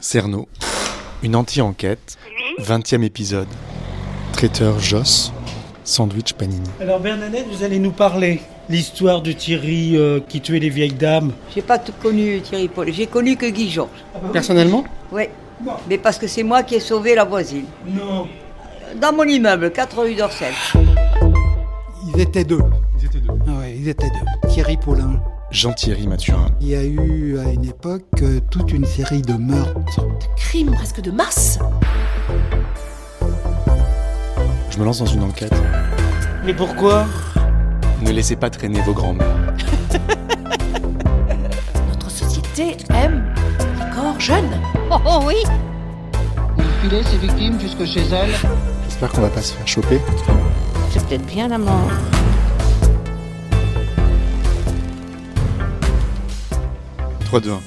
Cerno, une anti-enquête, 20e épisode. Traiteur Josse, sandwich panini. Alors Bernadette, vous allez nous parler l'histoire de Thierry qui tuait les vieilles dames. J'ai pas tout connu Thierry Paul, j'ai connu que Guy Georges. Personnellement ? Oui, mais parce que c'est moi qui ai sauvé la voisine. Non. Dans mon immeuble, 4 rue d'Orsel. Ils étaient deux. Oui, ils étaient deux. Thierry Paulin. Jean-Thierry Mathurin. Il y a eu à une époque toute une série de meurtres. Crime presque de masse. Je me lance dans une enquête. Mais pourquoi ? Ne laissez pas traîner vos grands-mères. Notre société aime les corps jeunes. Oh oui. Il filait ses victimes jusque chez elle. J'espère qu'on va pas se faire choper. C'est peut-être bien la mort. 3, 2, 1.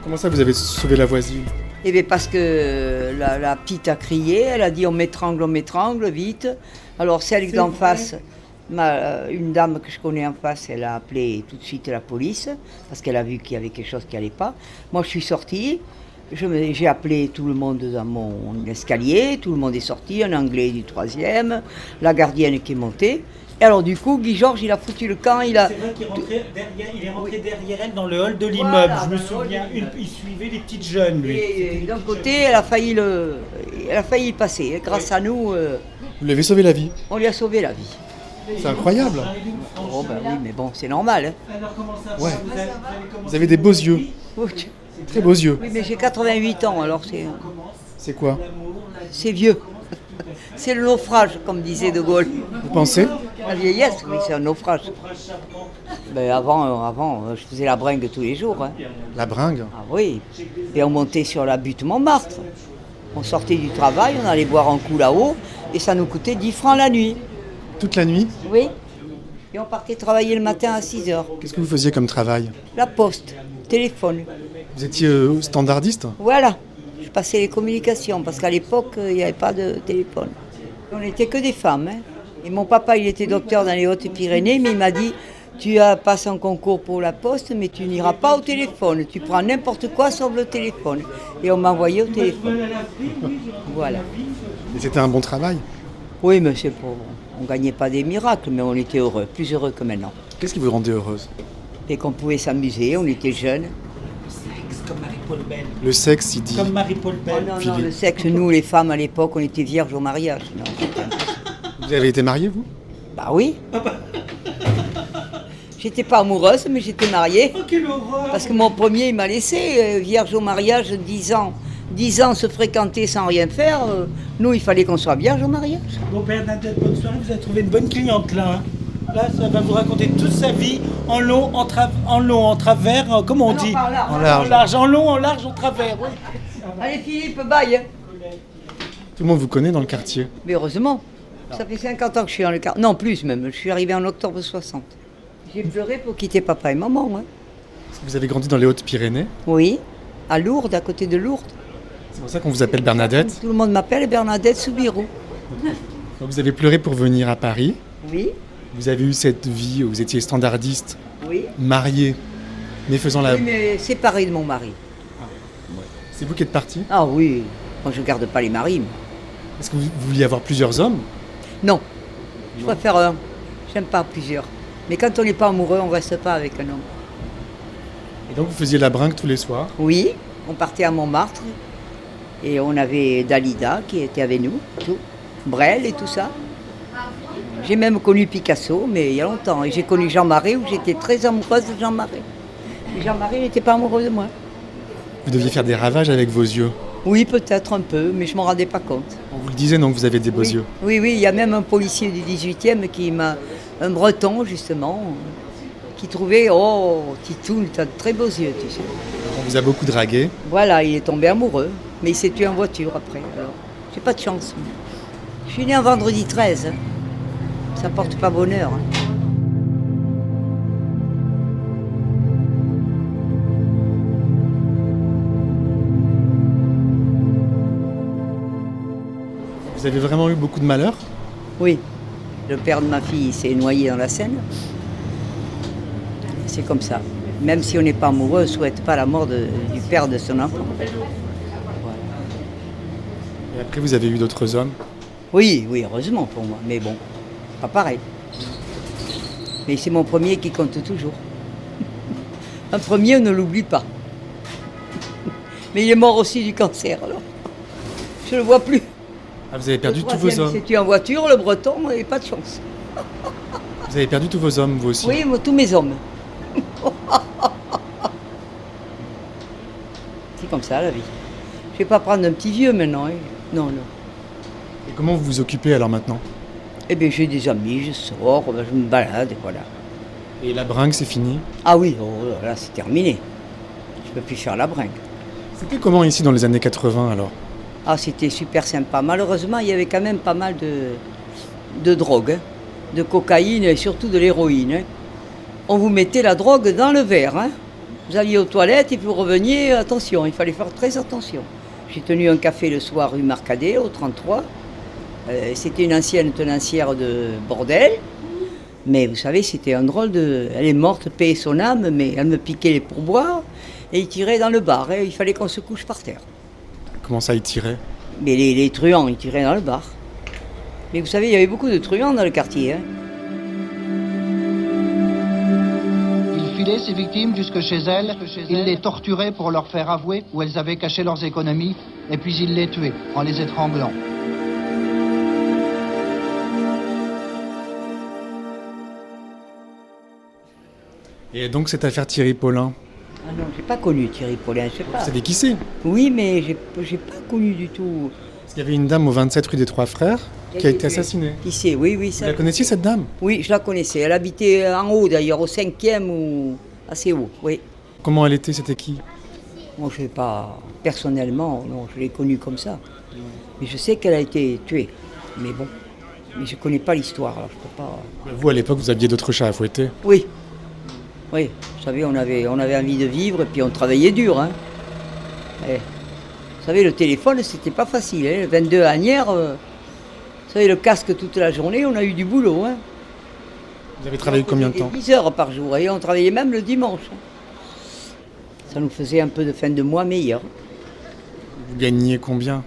Comment ça, vous avez sauvé la voisine ? Eh bien parce que la petite a crié, elle a dit on m'étrangle, vite. Alors celle d'en face, une dame que je connais en face, elle a appelé tout de suite la police, parce qu'elle a vu qu'il y avait quelque chose qui n'allait pas. Moi je suis sortie, j'ai appelé tout le monde dans mon escalier, tout le monde est sorti, un Anglais du 3e, la gardienne qui est montée. Et alors du coup, Guy Georges, il a foutu le camp, C'est vrai qu'il est rentré derrière elle dans le hall de l'immeuble. Voilà, je me dans le hall souviens, de l'immeuble. il suivait les petites jeunes, lui. Et d'un côté, elle a failli y passer. Grâce à nous, Vous lui avez sauvé la vie. on lui a sauvé la vie. C'est incroyable. Oh ben oui, mais bon, c'est normal. Hein. Alors comment ça va Ouais. Vous allez Vous avez des beaux yeux. Oui, Très beaux yeux. mais j'ai 88 ans, alors C'est quoi ? c'est vieux. C'est le naufrage, comme disait De Gaulle. Vous pensez ? La vieillesse, oui, c'est un naufrage. Ben avant, je faisais la bringue tous les jours. Hein. La bringue. Ah oui. Et on montait sur la butte Montmartre. On sortait du travail, on allait boire un coup là-haut, et ça nous coûtait 10 francs la nuit. Toute la nuit ? Oui. Et on partait travailler le matin à 6 heures. Qu'est-ce que vous faisiez comme travail ? La poste, téléphone. Vous étiez standardiste ? Voilà. Je passais les communications, parce qu'à l'époque, il n'y avait pas de téléphone. On n'était que des femmes. Hein. Et mon papa, il était docteur dans les Hautes-Pyrénées, mais il m'a dit, tu as passé un concours pour la poste, mais tu n'iras pas au téléphone. Tu prends n'importe quoi sauf le téléphone. Et on m'a envoyé au téléphone. Voilà. Et c'était un bon travail ? Oui, mais c'est pour... On ne gagnait pas des miracles, mais on était heureux, plus heureux que maintenant. Qu'est-ce qui vous rendait heureuse ? Et qu'on pouvait s'amuser, on était jeunes. comme Marie-Paul Bell. Le sexe, il dit. Comme Marie-Paul Bell. Non, Philippe. le sexe, nous, les femmes, à l'époque, on était vierges au mariage. Non, c'était impossible. Vous avez été marié, vous ? Bah oui. J'étais pas amoureuse, mais j'étais mariée. Oh, quelle horreur. Parce que mon premier, il m'a laissé, vierge au mariage, 10 ans. 10 ans se fréquenter sans rien faire. Nous, il fallait qu'on soit vierge au mariage. Bon Bernadette, bonne soirée, vous avez trouvé une bonne cliente là. Hein. Là, ça va vous raconter toute sa vie en long, en travers, comment on dit par large. En large. En large, en long, en large, en travers, oui. Allez Philippe, bye. Hein. Tout le monde vous connaît dans le quartier. Mais heureusement, ça fait 50 ans que je suis dans le quartier. Non, plus même, je suis arrivée en octobre 60. J'ai pleuré pour quitter papa et maman. Hein. Vous avez grandi dans les Hautes-Pyrénées. Oui, à Lourdes, à côté de Lourdes. C'est pour ça qu'on vous appelle Bernadette. Tout le monde m'appelle Bernadette Soubirou. Donc vous avez pleuré pour venir à Paris. Oui, Vous avez eu cette vie où vous étiez standardiste, oui. marié, mais faisant la... Oui, mais séparée de mon mari. C'est vous qui êtes parti ? Ah oui, moi je garde pas les maris. moi. Est-ce que vous vouliez avoir plusieurs hommes ? Non, je préfère un. J'aime pas plusieurs. Mais quand on n'est pas amoureux, on reste pas avec un homme. Et donc vous faisiez la bringue tous les soirs. Oui, on partait à Montmartre et on avait Dalida qui était avec nous, tout. Brel et tout ça. J'ai même connu Picasso, mais il y a longtemps. Et j'ai connu Jean Marais où j'étais très amoureuse de Jean Marais. Et Jean Marais n'était pas amoureux de moi. Vous deviez faire des ravages avec vos yeux. Oui, peut-être un peu, mais je m'en rendais pas compte. On vous le disait, donc vous avez des beaux Oui. yeux. Oui, il y a même un policier du 18e qui m'a, un breton justement, qui trouvait, oh, Titoune, t'as de très beaux yeux, tu sais. On vous a beaucoup dragué. Voilà, il est tombé amoureux, mais il s'est tué en voiture après. Alors, j'ai pas de chance. Je suis née un vendredi 13. Hein. Ça porte pas bonheur. Hein. Vous avez vraiment eu beaucoup de malheur. Oui, le père de ma fille s'est noyé dans la Seine. C'est comme ça. Même si on n'est pas amoureux, on ne souhaite pas la mort du père de son enfant. Et après, vous avez eu d'autres hommes. Oui, heureusement pour moi, mais bon, pas pareil. Mais c'est mon premier qui compte toujours. Un premier, on ne l'oublie pas. Mais il est mort aussi du cancer, alors. Je ne le vois plus. Ah, vous avez perdu Le tous vos troisième hommes. s'est tué en voiture, le breton, et pas de chance. Vous avez perdu tous vos hommes, vous aussi. Oui, moi, tous mes hommes. C'est comme ça, la vie. Je ne vais pas prendre un petit vieux maintenant. Hein. Non. Et comment vous vous occupez alors maintenant? Eh bien, j'ai des amis, je sors, je me balade, et voilà. Et la bringue, c'est fini? Ah oui, là, c'est terminé. Je ne peux plus faire la bringue. C'était comment ici dans les années 80 alors? Ah, c'était super sympa. Malheureusement, il y avait quand même pas mal de drogue, hein. De cocaïne et surtout de l'héroïne. Hein. On vous mettait la drogue dans le verre. Hein. Vous alliez aux toilettes et puis vous reveniez, attention, il fallait faire très attention. J'ai tenu un café le soir rue Marcadet, au 33. C'était une ancienne tenancière de bordel. Mais vous savez, c'était un drôle de... Elle est morte, paix son âme, mais elle me piquait les pourboires et il tirait dans le bar. Hein. Il fallait qu'on se couche par terre. Comment ça, il tirait? Mais les truands, ils tiraient dans le bar. Mais vous savez, il y avait beaucoup de truands dans le quartier. Hein. Il filait ses victimes jusque chez elles, il les torturait pour leur faire avouer où elles avaient caché leurs économies, et puis il les tuait en les étranglant. Et donc cette affaire Thierry Paulin, Ah non, j'ai pas connu Thierry Paulin, je sais pas. vous savez qui c'est? Oui, mais j'ai pas connu du tout. Parce qu'il y avait une dame au 27 rue des Trois Frères qui a été assassinée. Qui c'est? Oui, Vous ça. la connaissiez cette dame? Oui, je la connaissais. Elle habitait en haut d'ailleurs, au 5e ou assez haut, oui. Comment elle était? C'était qui? Moi, je sais pas, personnellement, non, je l'ai connue comme ça. Mais je sais qu'elle a été tuée. Mais bon, mais je connais pas l'histoire, alors je peux pas... Vous, à l'époque, vous aviez d'autres chats à fouetter. Oui, oui, vous savez, on avait envie de vivre et puis on travaillait dur. Hein. Eh, vous savez, le téléphone, c'était pas facile. Hein. Le 22 Agnières, vous savez, le casque toute la journée, on a eu du boulot. Hein. Vous avez travaillé combien de temps? 10 heures par jour et on travaillait même le dimanche. Hein. Ça nous faisait un peu de fin de mois meilleur. Vous gagniez combien?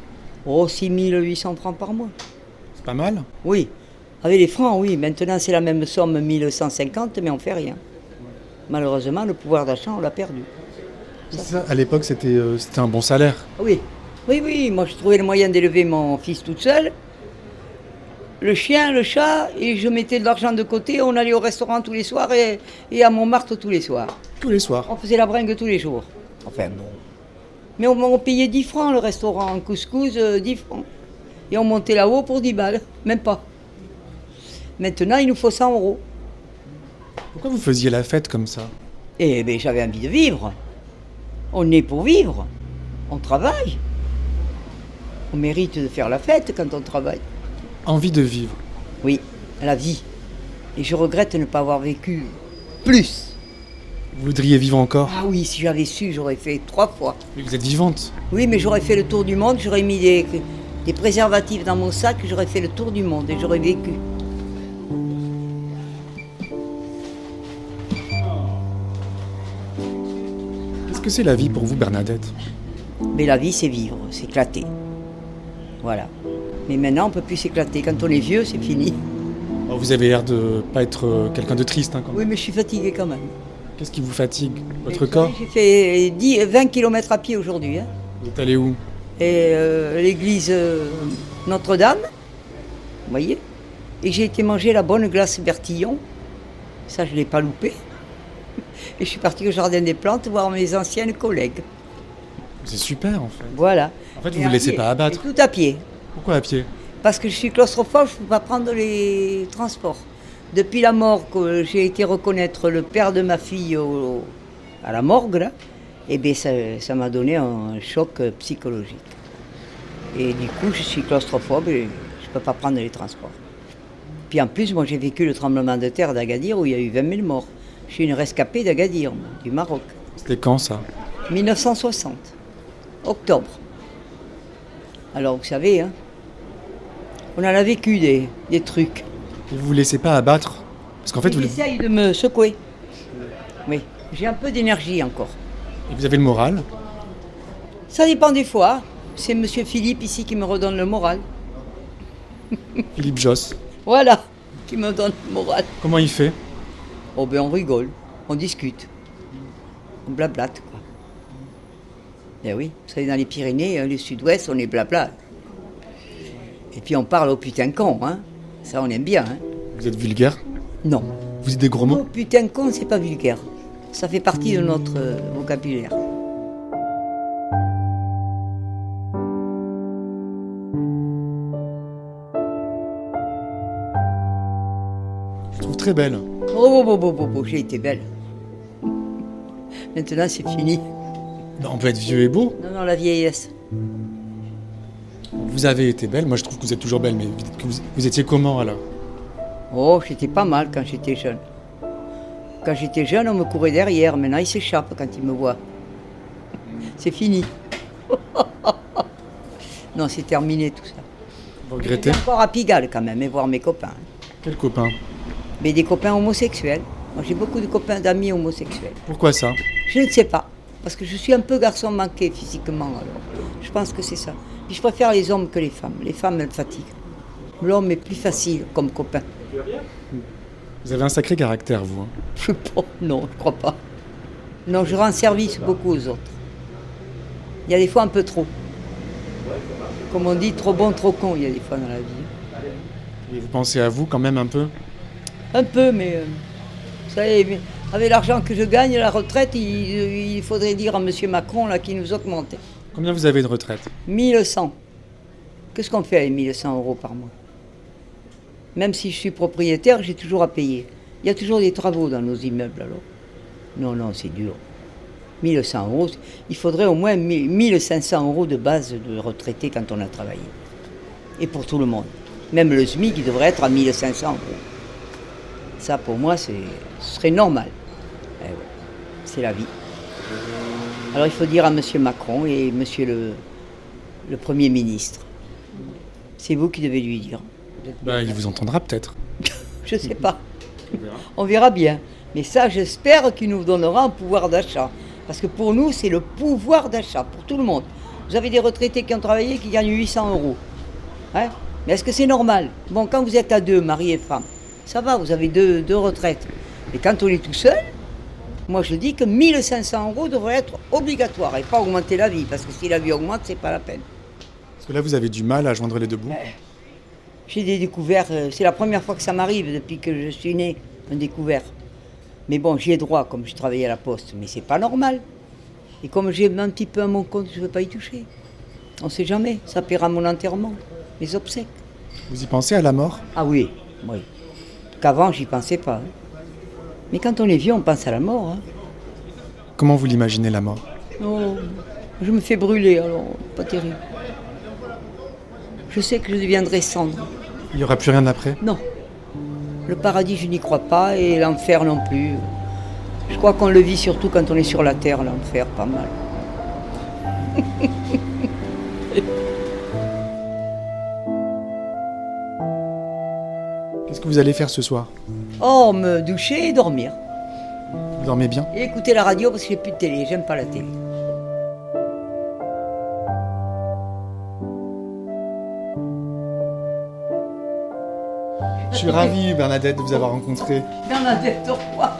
Oh, 6 800 francs par mois. C'est pas mal. Oui, avec les francs, oui. Maintenant, c'est la même somme, 1150, mais on fait rien. Malheureusement, le pouvoir d'achat, on l'a perdu. Ça, à l'époque, c'était un bon salaire. Oui, moi je trouvais le moyen d'élever mon fils toute seule. Le chien, le chat, et je mettais de l'argent de côté, on allait au restaurant tous les soirs et à Montmartre tous les soirs. Tous les soirs. On faisait la bringue tous les jours. Enfin bon. Mais on payait 10 francs le restaurant, en couscous, 10 francs. Et on montait là-haut pour 10 balles, même pas. Maintenant, il nous faut 100 €. Pourquoi vous faisiez la fête comme ça? Eh bien, j'avais envie de vivre. On est pour vivre. On travaille. On mérite de faire la fête quand on travaille. Envie de vivre. Oui, la vie. Et je regrette de ne pas avoir vécu plus. Vous voudriez vivre encore? Ah oui, si j'avais su, j'aurais fait 3 fois. Mais vous êtes vivante. Oui, mais j'aurais fait le tour du monde, j'aurais mis des préservatifs dans mon sac, j'aurais fait le tour du monde et j'aurais vécu. Qu'est-ce que c'est la vie pour vous, Bernadette? Mais la vie, c'est vivre, s'éclater. Voilà. Mais maintenant, on ne peut plus s'éclater. Quand on est vieux, c'est fini. Oh, vous avez l'air de pas être quelqu'un de triste. Hein, quand même. Oui, mais je suis fatiguée quand même. Qu'est-ce qui vous fatigue? Mais Votre vous corps? savez, j'ai fait 20 km à pied aujourd'hui. Hein. Vous êtes allé où? Et l'église Notre-Dame, vous voyez. Et j'ai été manger la bonne glace Bertillon. Ça, je ne l'ai pas loupé. Et je suis partie au Jardin des Plantes voir mes anciennes collègues. C'est super en fait. Voilà. En fait, vous Et ne vous à laissez pied. pas abattre. Et tout à pied. Pourquoi à pied? Parce que je suis claustrophobe, je ne peux pas prendre les transports. Depuis la mort, que j'ai été reconnaître le père de ma fille à la morgue, là, eh bien, ça m'a donné un choc psychologique. Et du coup, je suis claustrophobe et je ne peux pas prendre les transports. Puis en plus, moi, j'ai vécu le tremblement de terre d'Agadir où il y a eu 20 000 morts. Je suis une rescapée d'Agadir, moi, du Maroc. C'était quand ça? 1960, octobre. Alors, vous savez, hein, on en a vécu des trucs. Et vous vous laissez pas abattre? Parce qu'en fait, Il essaye de me secouer. Oui. J'ai un peu d'énergie encore. Et vous avez le moral? Ça dépend des fois. C'est monsieur Philippe ici qui me redonne le moral. Philippe Josse. Voilà, qui me donne le moral. Comment il fait? Oh ben on rigole, on discute. On blablate quoi. Ben oui, vous savez dans les Pyrénées, le sud-ouest, on est blabla. Et puis on parle au putain con, hein. Ça on aime bien, hein. Vous êtes vulgaire? Non. Vous dites des gros Oh, mots? putain con, c'est pas vulgaire. Ça fait partie de notre vocabulaire. Je vous trouve très belle. Oh, j'ai été belle. Maintenant c'est fini. Ben, on peut être vieux et beau. Non, la vieillesse. Vous avez été belle. Moi, je trouve que vous êtes toujours belle, mais vous dites que vous étiez comment alors? Oh, j'étais pas mal quand j'étais jeune. Quand j'étais jeune, on me courait derrière. Maintenant, ils s'échappent quand ils me voient. C'est fini. Non, c'est terminé tout ça. Vous Je regrettez? vais encore à Pigalle quand même et voir mes copains. Quel copain? Mais des copains homosexuels. Moi, j'ai beaucoup de copains d'amis homosexuels. Pourquoi ça? Je ne sais pas. Parce que je suis un peu garçon manqué physiquement, alors. Je pense que c'est ça. Puis je préfère les hommes que les femmes. Les femmes, elles fatiguent. L'homme est plus facile comme copain. Vous avez un sacré caractère, vous. Hein. Je sais pas. Non, je crois pas. Non, je rends service beaucoup aux autres. Il y a des fois un peu trop. Comme on dit, trop bon, trop con, il y a des fois dans la vie. Et vous pensez à vous quand même un peu? Un peu, mais vous savez, avec l'argent que je gagne, la retraite, il faudrait dire à M. Macron là, qu'il nous augmente. Combien vous avez de retraite? 1100. Qu'est-ce qu'on fait avec 1100 euros par mois? Même si je suis propriétaire, j'ai toujours à payer. Il y a toujours des travaux dans nos immeubles alors. Non, c'est dur. 1100 euros, il faudrait au moins 1500 euros de base de retraité quand on a travaillé. Et pour tout le monde. Même le SMIC, il devrait être à 1500 euros. Ça, pour moi, ce serait normal. Eh ouais, c'est la vie. Alors, il faut dire à M. Macron et M. le Premier ministre. C'est vous qui devez lui dire. Bah, il vous entendra peut-être. Je sais pas. On verra bien. Mais ça, j'espère qu'il nous donnera un pouvoir d'achat. Parce que pour nous, c'est le pouvoir d'achat, pour tout le monde. Vous avez des retraités qui ont travaillé qui gagnent 800 euros. Hein? Mais est-ce que c'est normal? Bon, quand vous êtes à deux, mari et femme, ça va, vous avez deux retraites. Mais quand on est tout seul, moi je dis que 1500 euros devraient être obligatoires et pas augmenter la vie. Parce que si la vie augmente, c'est pas la peine. Parce que là, vous avez du mal à joindre les deux bouts. J'ai des découverts, c'est la première fois que ça m'arrive depuis que je suis née, un découvert. Mais bon, j'y ai droit, comme je travaillais à la poste, mais c'est pas normal. Et comme j'ai un petit peu à mon compte, je ne veux pas y toucher. On ne sait jamais, ça paiera mon enterrement, mes obsèques. Vous y pensez à la mort? Ah oui. Qu'avant, j'y pensais pas. Hein. Mais quand on est vieux, on pense à la mort. Hein. Comment vous l'imaginez, la mort? Oh, je me fais brûler, alors pas terrible. Je sais que je deviendrai cendre. Il n'y aura plus rien après? Non. Le paradis, je n'y crois pas, et l'enfer non plus. Je crois qu'on le vit surtout quand on est sur la terre, l'enfer, pas mal. Qu'est-ce que vous allez faire ce soir? Oh, me doucher et dormir. Vous dormez bien? Et écouter la radio parce que j'ai plus de télé, j'aime pas la télé. Je suis ravi, Bernadette, de vous avoir rencontré. Bernadette, au revoir.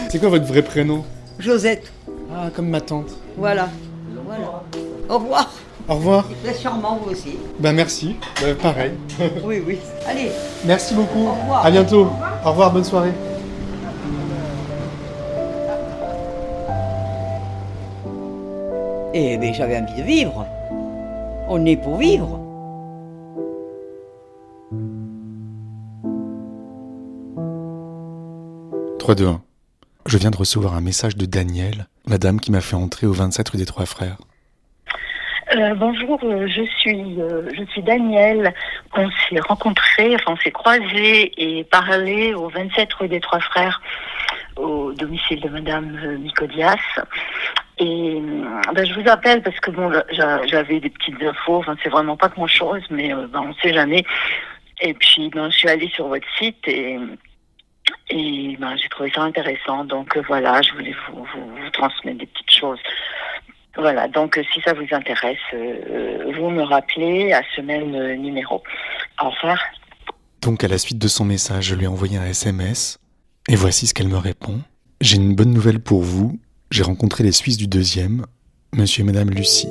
C'est quoi votre vrai prénom? Josette, Ah, comme ma tante. voilà. Au revoir. Au revoir. Vous êtes charmant, vous aussi. Bah merci. Bah, pareil. Oui. Allez. Merci beaucoup. Au revoir. À bientôt. Au revoir, bonne soirée. Eh bien, j'avais envie de vivre. On est pour vivre. Je viens de recevoir un message de Daniel, la dame qui m'a fait entrer au 27 rue des Trois Frères. Bonjour, je suis Danielle. On s'est rencontrés, on s'est croisés et parlé au 27 rue des Trois Frères, au domicile de Madame Nicodias. Et je vous appelle parce que bon, j'avais des petites infos. C'est vraiment pas grand chose, mais on sait jamais. Et puis je suis allée sur votre site Et j'ai trouvé ça intéressant. Donc voilà, je voulais vous transmettre des petites choses. Voilà, donc si ça vous intéresse, vous me rappelez à ce même numéro. Au revoir. Donc à la suite de son message, je lui ai envoyé un SMS, et voici ce qu'elle me répond. J'ai une bonne nouvelle pour vous, j'ai rencontré les Suisses du 2e, monsieur et madame Lucie.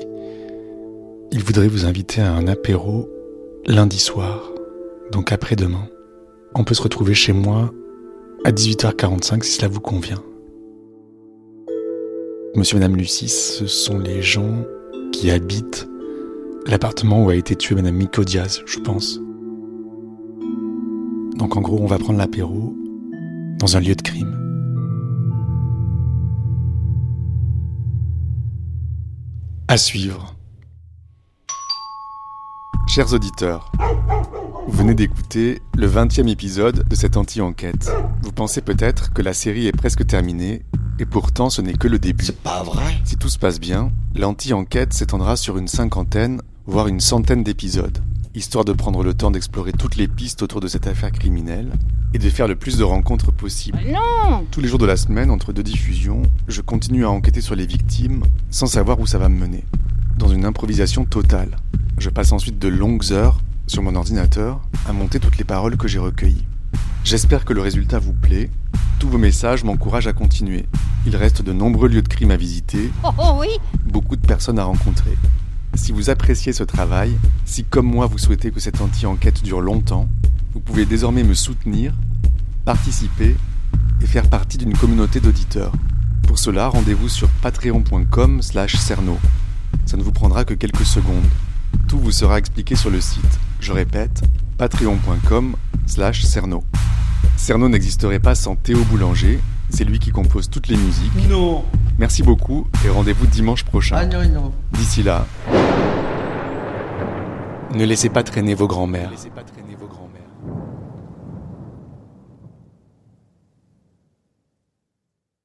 Ils voudraient vous inviter à un apéro lundi soir, donc après-demain. On peut se retrouver chez moi à 18h45 si cela vous convient. Monsieur et madame Lucie, ce sont les gens qui habitent l'appartement où a été tuée madame Miko Diaz, je pense. Donc en gros, on va prendre l'apéro dans un lieu de crime. À suivre. Chers auditeurs, vous venez d'écouter le 20e épisode de cette anti-enquête. Vous pensez peut-être que la série est presque terminée, et pourtant ce n'est que le début. C'est pas vrai. Si tout se passe bien, l'anti-enquête s'étendra sur une 50aine, voire une 100aine d'épisodes, histoire de prendre le temps d'explorer toutes les pistes autour de cette affaire criminelle et de faire le plus de rencontres possible. Non! Tous les jours de la semaine, entre 2 diffusions, je continue à enquêter sur les victimes sans savoir où ça va me mener. Dans une improvisation totale. Je passe ensuite de longues heures sur mon ordinateur à monter toutes les paroles que j'ai recueillies. J'espère que le résultat vous plaît. Tous vos messages m'encouragent à continuer. Il reste de nombreux lieux de crime à visiter. Oh oui! Beaucoup de personnes à rencontrer. Si vous appréciez ce travail, si comme moi vous souhaitez que cette anti-enquête dure longtemps, vous pouvez désormais me soutenir, participer et faire partie d'une communauté d'auditeurs. Pour cela, rendez-vous sur patreon.com/cerno. Ça ne vous prendra que quelques secondes. Tout vous sera expliqué sur le site. Je répète, patreon.com/cerno. Cerno n'existerait pas sans Théo Boulanger, c'est lui qui compose toutes les musiques. Non. Merci beaucoup et rendez-vous dimanche prochain. Ah non. D'ici là, ne laissez pas traîner vos grands-mères.